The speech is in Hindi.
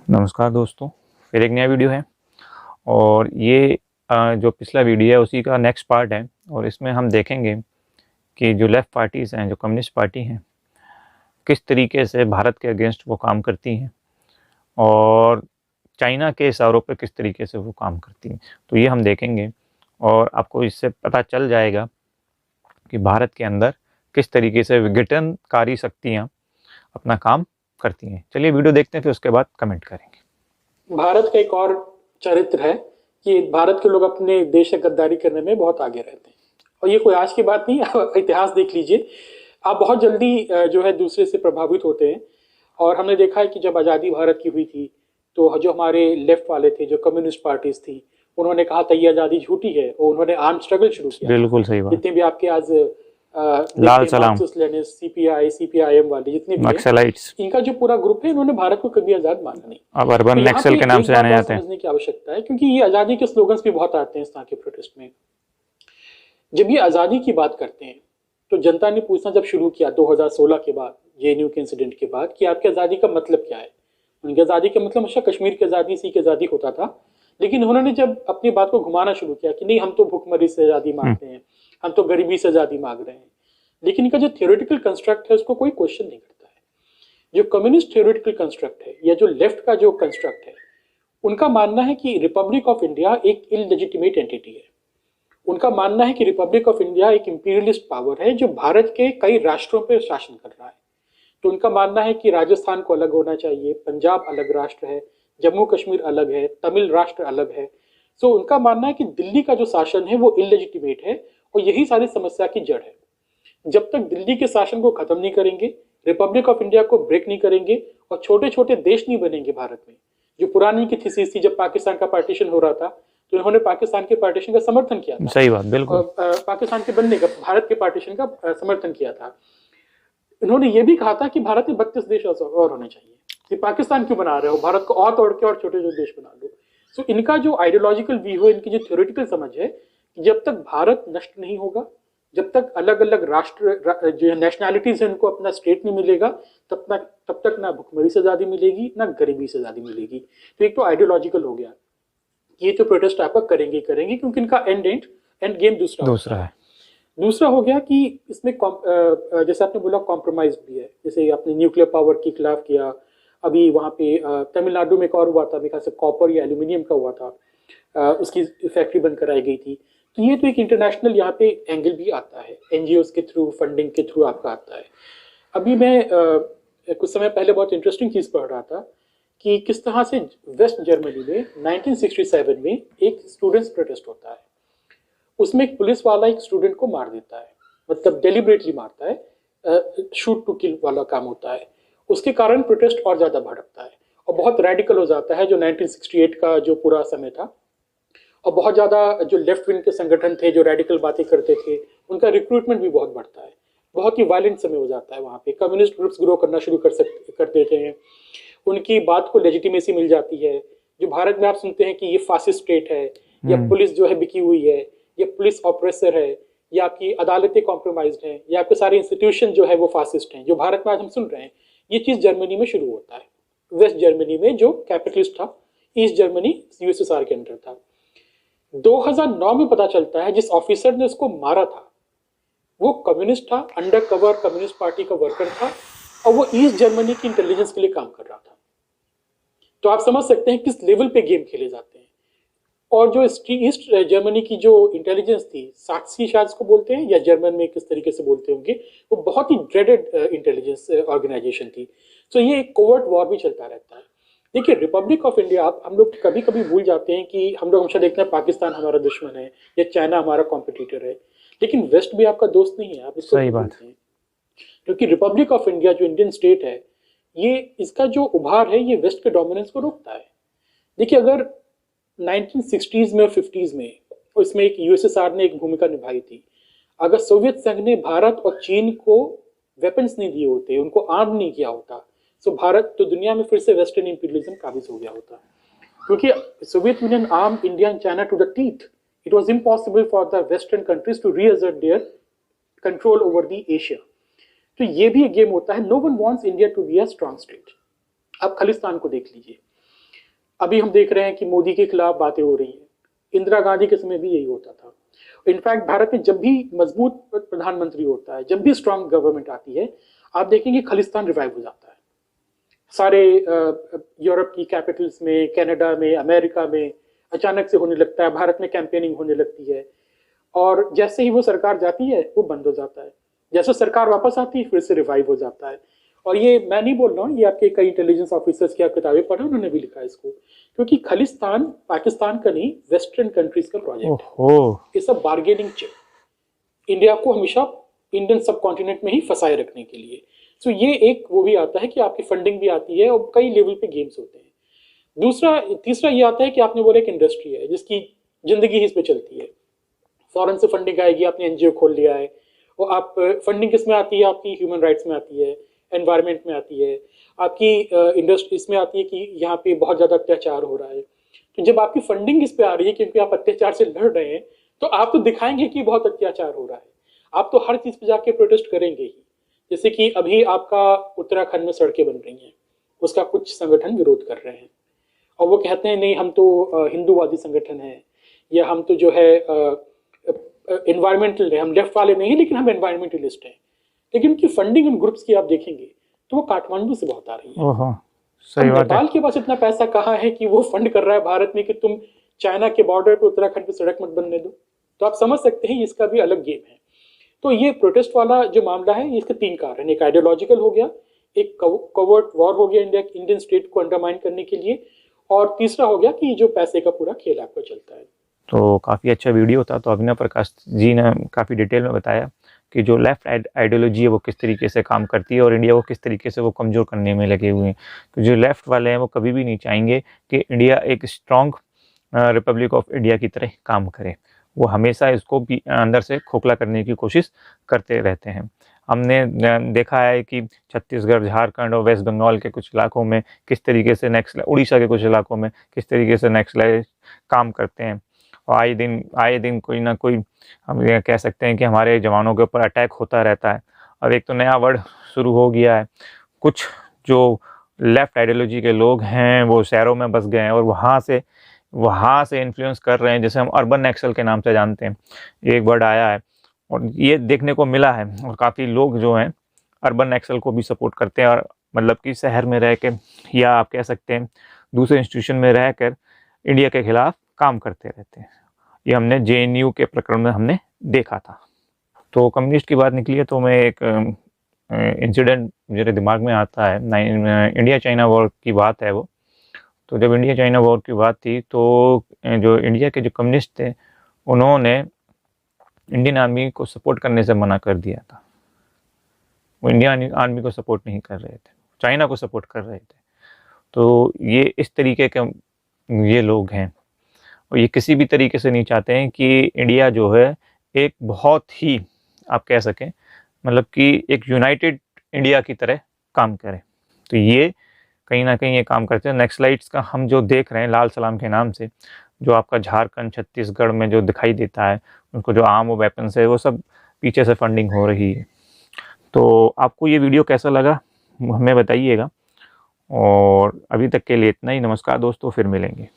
नमस्कार दोस्तों, फिर एक नया वीडियो है और ये जो पिछला वीडियो है उसी का नेक्स्ट पार्ट है। और इसमें हम देखेंगे कि जो लेफ़्ट पार्टीज़ हैं, जो कम्युनिस्ट पार्टी हैं, किस तरीके से भारत के अगेंस्ट वो काम करती हैं और चाइना के इशारों पे किस तरीके से वो काम करती हैं। तो ये हम देखेंगे और आपको इससे पता चल जाएगा कि भारत के अंदर किस तरीके से विघटनकारी शक्तियाँ अपना काम करती हैं। चलिए वीडियो देखते हैं, फिर उसके बाद कमेंट करेंगे। भारत का एक और चरित्र है कि भारत के लोग अपने देश से गद्दारी करने में बहुत आगे रहते हैं और ये कोई आज की बात नहीं है। इतिहास देख लीजिए, आप बहुत जल्दी जो है दूसरे से प्रभावित होते हैं। और हमने देखा है कि जब आज़ादी भारत की हुई थी तो जो हमारे लेफ्ट वाले थे, जो कम्युनिस्ट पार्टीज थी, उन्होंने कहा था ये आज़ादी झूठी है और उन्होंने आर्म स्ट्रगल शुरू किया। बिल्कुल सही बात। जितने भी आपके आज लाल सलाम, सीपीआई सीपीआईएम वाले जितने भी नक्सलाइट्स, इनका जो पूरा ग्रुप है, इन्होंने भारत को कभी आजाद माना नहीं। अब अर्बन तो नक्सल के नाम से जाने जाते हैं। समझने की आवश्यकता है क्योंकि ये आजादी के स्लोगन्स भी बहुत आते हैं इस तरह के प्रोटेस्ट में। जब ये आजादी की बात करते हैं तो जनता ने पूछना जब शुरू किया 2016 के बाद, जेएनयू के इंसिडेंट के बाद, कि आपकी आजादी का मतलब क्या है। उनकी आजादी का मतलब हमेशा कश्मीर की आजादी, सी की आजादी होता था। लेकिन उन्होंने जब अपनी बात को घुमाना शुरू किया कि नहीं, हम तो भुखमरी से आजादी मांगते हैं, हम तो गरीबी से आजादी मांग रहे हैं, लेकिन इनका जो थियोरेटिकल कंस्ट्रक्ट है उसको कोई क्वेश्चन नहीं करता है। जो कम्युनिस्ट थियोरेटिकल कंस्ट्रक्ट है या जो लेफ्ट का जो कंस्ट्रक्ट है, उनका मानना है कि रिपब्लिक ऑफ इंडिया एक इललेजिटिमेट एंटिटी है। उनका मानना है कि रिपब्लिक ऑफ इंडिया एक इंपीरियलिस्ट पावर है जो भारत के कई राष्ट्रों पर शासन कर रहा है। तो उनका मानना है कि राजस्थान को अलग होना चाहिए, पंजाब अलग राष्ट्र है, जम्मू कश्मीर अलग है, तमिल राष्ट्र अलग है। सो उनका मानना है कि दिल्ली का जो शासन है वो इललेजिटिमेट है और यही सारी समस्या की जड़ है। जब तक दिल्ली के शासन को खत्म नहीं करेंगे, रिपब्लिक ऑफ इंडिया को ब्रेक नहीं करेंगे और छोटे छोटे देश नहीं बनेंगे भारत में, जो पुरानी की थीसिस थी, जब पाकिस्तान का पार्टीशन हो रहा था तो इन्होंने पाकिस्तान के पार्टीशन का समर्थन किया था। सही बात, बिल्कुल। पाकिस्तान के बनने का, भारत के पार्टीशन का समर्थन किया था। इन्होंने ये भी कहा था कि भारत में 32 देश और होने चाहिए, कि पाकिस्तान क्यों बना रहे हो, भारत को और तोड़ के और छोटे छोटे देश बना लो। सो इनका जो आइडियोलॉजिकल व्यू है, इनकी जो थ्योरेटिकल समझ है, जब तक भारत नष्ट नहीं होगा, जब तक अलग अलग राष्ट्र जो नेशनैलिटीज है उनको अपना स्टेट नहीं मिलेगा, तब तक ना भुखमरी से आजादी मिलेगी ना गरीबी से आजादी मिलेगी। तो एक तो आइडियोलॉजिकल हो गया, ये तो प्रोटेस्ट आपका करेंगे क्योंकि इनका एंड गेम दूसरा है। दूसरा हो गया कि इसमें जैसे आपने बोला कॉम्प्रोमाइज भी है। जैसे आपने न्यूक्लियर पावर के खिलाफ किया, अभी वहाँ पे तमिलनाडु में एक और हुआ था, मेरे ख्याल से कॉपर या एल्यूमिनियम का हुआ था, उसकी फैक्ट्री बंद कराई गई थी। तो ये तो एक इंटरनेशनल यहाँ पे एंगल भी आता है, एनजीओज के थ्रू, फंडिंग के थ्रू आपका आता है। अभी मैं कुछ समय पहले बहुत इंटरेस्टिंग चीज़ पढ़ रहा था कि किस तरह से वेस्ट जर्मनी में 1967 में एक स्टूडेंट्स प्रोटेस्ट होता है। उसमें एक पुलिस वाला एक स्टूडेंट को मार देता है, मतलब डेलिबरेटली मारता है, शूट टू किल वाला काम होता है। उसके कारण प्रोटेस्ट और ज़्यादा भड़कता है और बहुत रेडिकल हो जाता है, जो 1968 का जो पूरा समय था। और बहुत ज़्यादा जो लेफ्ट विंग के संगठन थे, जो रेडिकल बातें करते थे, उनका रिक्रूटमेंट भी बहुत बढ़ता है। बहुत ही वायलेंट समय हो जाता है वहाँ पे। कम्युनिस्ट ग्रुप्स ग्रो करना शुरू कर देते हैं, उनकी बात को लेजिटिमेसी मिल जाती है। जो भारत में आप सुनते हैं कि ये फासिस्ट स्टेट है, या पुलिस जो है बिकी हुई है, या पुलिस ऑपरेसर है, या आपकी अदालतें कॉम्प्रोमाइज्ड हैं, या आपके सारे इंस्टीट्यूशन जो है वो फासिस्ट हैं, जो भारत में आज हम सुन रहे हैं, ये चीज़ जर्मनी में शुरू होता है। वेस्ट जर्मनी में जो कैपिटलिस्ट था, ईस्ट जर्मनी यूएसएसआर के अंडर था। 2009 में पता चलता है जिस ऑफिसर ने उसको मारा था वो कम्युनिस्ट था, अंडर कवर कम्युनिस्ट पार्टी का वर्कर था, और वो ईस्ट जर्मनी की इंटेलिजेंस के लिए काम कर रहा था। तो आप समझ सकते हैं किस लेवल पे गेम खेले जाते हैं। और जो ईस्ट जर्मनी की जो इंटेलिजेंस थी, साक्सी शायद इसको बोलते हैं, या जर्मन में किस तरीके से बोलते होंगे, वो बहुत ही ड्रेडेड इंटेलिजेंस ऑर्गेनाइजेशन थी। तो ये एक कोवर्ट वॉर भी चलता रहता है। देखिए, रिपब्लिक ऑफ इंडिया, हम लोग कभी कभी भूल जाते हैं कि हम लोग हमेशा देखते हैं पाकिस्तान हमारा दुश्मन है या चाइना हमारा कॉम्पिटिटर है, लेकिन वेस्ट भी आपका दोस्त नहीं है। आप इसको सही बात है, क्योंकि रिपब्लिक ऑफ इंडिया जो इंडियन स्टेट है, ये इसका जो उभार है ये वेस्ट के डोमिनेंस को रोकता है। देखिए, अगर 1960s में और 50s में इसमें एक यूएसएसआर ने एक भूमिका निभाई थी। अगर सोवियत संघ ने भारत और चीन को वेपन्स नहीं दिए होते, उनको आर्म नहीं किया होता, तो भारत तो दुनिया में फिर से वेस्टर्न इंपीरियलिज्म काबिज हो गया होता। क्योंकि Soviet Union arm India and China to the teeth. It was impossible for the western countries to reassert their control over the Asia. तो ये भी एक गेम होता है। No one wants India to be a strong state. आप खालिस्तान को देख लीजिए, अभी हम देख रहे हैं कि मोदी के खिलाफ बातें हो रही हैं। इंदिरा गांधी के समय भी यही होता था। इनफैक्ट भारत में जब भी मजबूत प्रधानमंत्री होता है, जब भी स्ट्रांग गवर्नमेंट आती है, आप देखेंगे खालिस्तान रिवाइव हो जाता है। सारे यूरोप की कैपिटल्स में, कनाडा में, अमेरिका में अचानक से होने लगता है। भारत में कैंपेनिंग होने लगती है, और जैसे ही वो सरकार जाती है वो बंद हो जाता है। जैसे सरकार वापस आती है फिर से रिवाइव हो जाता है। और ये मैं नहीं बोल रहा हूँ, ये आपके कई इंटेलिजेंस ऑफिसर्स की आप किताबें पढ़े, उन्होंने भी लिखा है इसको। क्योंकि खालिस्तान पाकिस्तान का नहीं, वेस्टर्न कंट्रीज का प्रोजेक्ट है। It's a bargaining chip, India को हमेशा इंडियन सब कॉन्टिनेंट में ही फंसाए रखने के लिए। सो ये एक वो भी आता है कि आपकी फंडिंग भी आती है, और कई लेवल पे गेम्स होते हैं। तीसरा ये आता है कि आपने बोला एक इंडस्ट्री है जिसकी जिंदगी ही इस पे चलती है। फॉरेन से फंडिंग आएगी, आपने एनजीओ खोल लिया है, और आप फंडिंग किस में आती है? आपकी ह्यूमन राइट्स में आती है, एनवायरनमेंट में आती है, आपकी इंडस्ट्री इसमें आती है कि यहाँ पे बहुत ज़्यादा अत्याचार हो रहा है। तो जब आपकी फंडिंग इस पे आ रही है क्योंकि आप अत्याचार से लड़ रहे हैं, तो आप तो दिखाएंगे कि बहुत अत्याचार हो रहा है। आप तो हर चीज़ पे जाके प्रोटेस्ट करेंगे ही। जैसे कि अभी आपका उत्तराखंड में सड़कें बन रही हैं, उसका कुछ संगठन विरोध कर रहे हैं, और वो कहते हैं नहीं हम तो हिंदूवादी संगठन है, या हम तो जो है एनवायरमेंटल है, हम लेफ्ट वाले नहीं है लेकिन हम एनवायरमेंटलिस्ट हैं। लेकिन उनकी फंडिंग उन ग्रुप्स की आप देखेंगे तो वो काठमांडू से बहुत आ रही है। ओहो, सही बात है। नेपाल के पास इतना पैसा कहाँ है कि वो फंड कर रहा है भारत में कि तुम चाइना के बॉर्डर पे उत्तराखंड पे सड़क मत बनने दो। तो आप समझ सकते हैं इसका भी अलग गेम है। तो ये प्रोटेस्ट वाला जो मामला है, इसके तीन कारण, एक आइडियोलॉजिकल हो गया, एक कवर्ट वॉर हो गया इंडियन स्टेट को अंडरमाइन करने के लिए, और तीसरा हो गया कि जो पैसे का पूरा खेल आपका चलता है। तो काफ़ी अच्छा वीडियो था। तो अभिनव प्रकाश जी ने काफ़ी डिटेल में बताया कि जो लेफ्ट आइडियोलॉजी है वो किस तरीके से काम करती है और इंडिया को किस तरीके से वो कमज़ोर करने में लगे हुए हैं। तो जो लेफ्ट वाले हैं वो कभी भी नहीं चाहेंगे कि इंडिया एक स्ट्रॉन्ग रिपब्लिक ऑफ इंडिया की तरह काम करे। वो हमेशा इसको भी अंदर से खोखला करने की कोशिश करते रहते हैं। हमने देखा है कि छत्तीसगढ़, झारखंड और वेस्ट बंगाल के कुछ इलाकों में किस तरीके से उड़ीसा के कुछ इलाकों में किस तरीके से नक्सलाइट काम करते हैं। और आए दिन कोई ना कोई, हम ये कह सकते हैं कि हमारे जवानों के ऊपर अटैक होता रहता है। और एक तो नया वर्ड शुरू हो गया है, कुछ जो लेफ्ट आइडियोलॉजी के लोग हैं वो शहरों में बस गए हैं और वहाँ से इन्फ्लुएंस कर रहे हैं, जैसे हम अर्बन नक्सल के नाम से जानते हैं, एक वर्ड आया है और ये देखने को मिला है। और काफ़ी लोग जो हैं अर्बन नक्सल को भी सपोर्ट करते हैं, और मतलब कि शहर में रह के, या आप कह सकते हैं दूसरे इंस्टीट्यूशन में रहकर इंडिया के खिलाफ काम करते रहते हैं। ये हमने JNU के प्रकरण में हमने देखा था। तो कम्युनिस्ट की बात निकली है तो मैं एक इंसिडेंट मेरे दिमाग में आता है, इंडिया चाइना वॉर की बात है वो। तो जब इंडिया चाइना वॉर की बात थी तो जो इंडिया के जो कम्युनिस्ट थे उन्होंने इंडियन आर्मी को सपोर्ट करने से मना कर दिया था। वो इंडियन आर्मी को सपोर्ट नहीं कर रहे थे, चाइना को सपोर्ट कर रहे थे। तो ये इस तरीके के ये लोग हैं, और ये किसी भी तरीके से नहीं चाहते हैं कि इंडिया जो है एक बहुत ही, आप कह सकें मतलब कि एक यूनाइटेड इंडिया की तरह काम करे। तो ये कहीं ना कहीं ये काम करते हैं। नक्सलाइट्स का हम जो देख रहे हैं लाल सलाम के नाम से, जो आपका झारखंड छत्तीसगढ़ में जो दिखाई देता है, उनको जो आर्म और वेपन्स है वो सब पीछे से फंडिंग हो रही है। तो आपको ये वीडियो कैसा लगा हमें बताइएगा, और अभी तक के लिए इतना ही। नमस्कार दोस्तों, फिर मिलेंगे।